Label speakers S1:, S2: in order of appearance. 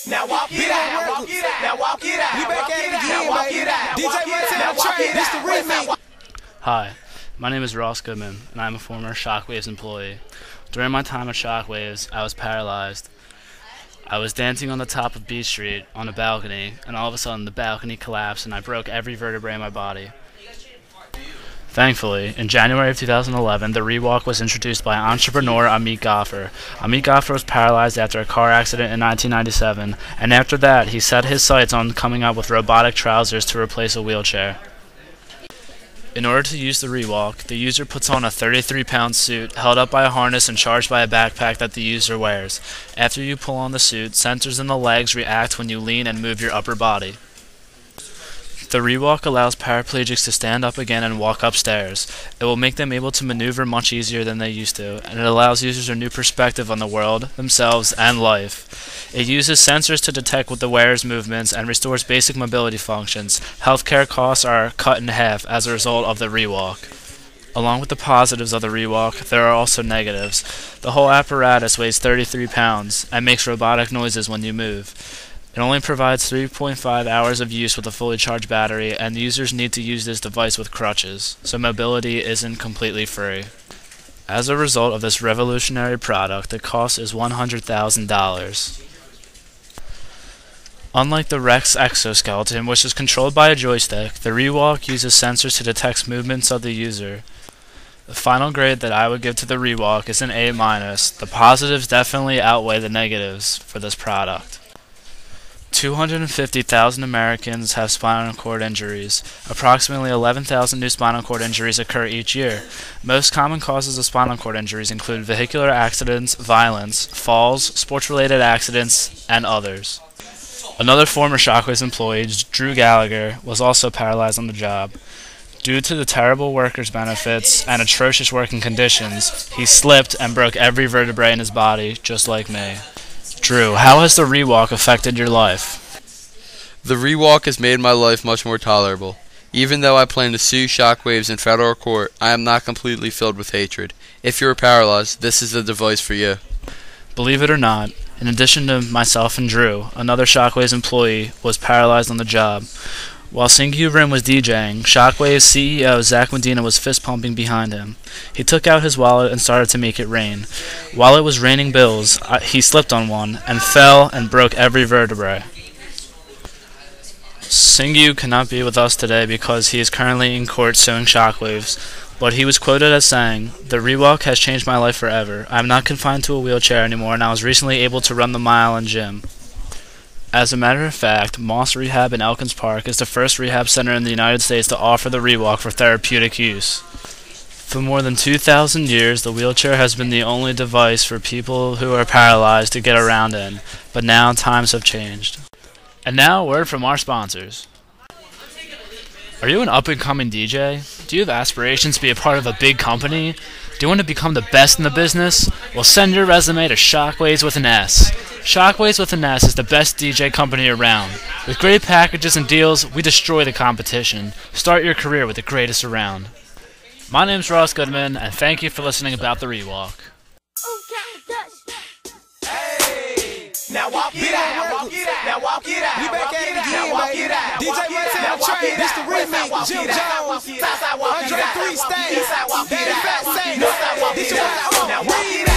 S1: Now walk it out. Now walk it out. Now walk it out. We back at it again, baby. DJ Montana Trey. This the remix.
S2: Hi, my name is Ross Goodman, and I'm a former Shockwaves employee. During my time at Shockwaves, I was paralyzed. I was dancing on the top of Beach Street on a balcony, and all of a sudden the balcony collapsed and I broke every vertebrae in my body. Thankfully, in January of 2011, the rewalk was introduced by entrepreneur Amit Ghaffar. Amit Ghaffar was paralyzed after a car accident in 1997, and after that, he set his sights on coming up with robotic trousers to replace a wheelchair. In order to use the rewalk, the user puts on a 33-pound suit held up by a harness and charged by a backpack that the user wears. After you pull on the suit, sensors in the legs react when you lean and move your upper body. The rewalk allows paraplegics to stand up again and walk upstairs. It will make them able to maneuver much easier than they used to, and it allows users a new perspective on the world, themselves, and life. It uses sensors to detect with the wearer's movements and restores basic mobility functions. Healthcare costs are cut in half as a result of the rewalk. Along with the positives of the rewalk, there are also negatives. The whole apparatus weighs 33 pounds and makes robotic noises when you move. It only provides 3.5 hours of use with a fully charged battery, and users need to use this device with crutches, so mobility isn't completely free. As a result of this revolutionary product, the cost is $100,000. Unlike the Rex exoskeleton, which is controlled by a joystick, the rewalk uses sensors to detect movements of the user. The final grade that I would give to the rewalk is an A-. The positives definitely outweigh the negatives for this product. 250,000 Americans have spinal cord injuries. Approximately 11,000 new spinal cord injuries occur each year. Most common causes of spinal cord injuries include vehicular accidents, violence, falls, sports-related accidents, and others. Another former Shockwaves employee, Drew Gallagher, was also paralyzed on the job. Due to the terrible workers' benefits and atrocious working conditions, he slipped and broke every vertebrae in his body, just like me. Drew, how has the rewalk affected your life?
S3: The rewalk has made my life much more tolerable. Even though I plan to sue Shockwaves in federal court, I am not completely filled with hatred. If you are paralyzed, this is the device for you.
S2: Believe it or not, in addition to myself and Drew, another Shockwaves employee was paralyzed on the job. While Singyu Rim was DJing, Shockwaves CEO Zach Medina was fist-pumping behind him. He took out his wallet and started to make it rain. While it was raining bills, he slipped on one and fell and broke every vertebrae. Singyu cannot be with us today because he is currently in court suing Shockwaves, but he was quoted as saying, "The rewalk has changed my life forever. I am not confined to a wheelchair anymore, and I was recently able to run the mile and gym." As a matter of fact, Moss Rehab in Elkins Park is the first rehab center in the United States to offer the rewalk for therapeutic use. For more than 2,000 years, the wheelchair has been the only device for people who are paralyzed to get around in, but now times have changed. And now, a word from our sponsors. Are you an up-and-coming DJ? Do you have aspirations to be a part of a big company? Do you want to become the best in the business? Well, send your resume to Shockwaves with an S. Shockwaves with an S is the best DJ company around. With great packages and deals, we destroy the competition. Start your career with the greatest around. My name's Ross Goodman, and thank you for listening about the rewalk.
S1: Now walk it out. Now walk it out. We back at it again, baby. DJ Montana Trey. This the remix. Jim Jones. Andre 3 Stay. Daddy Fat Say. This your now walk it out.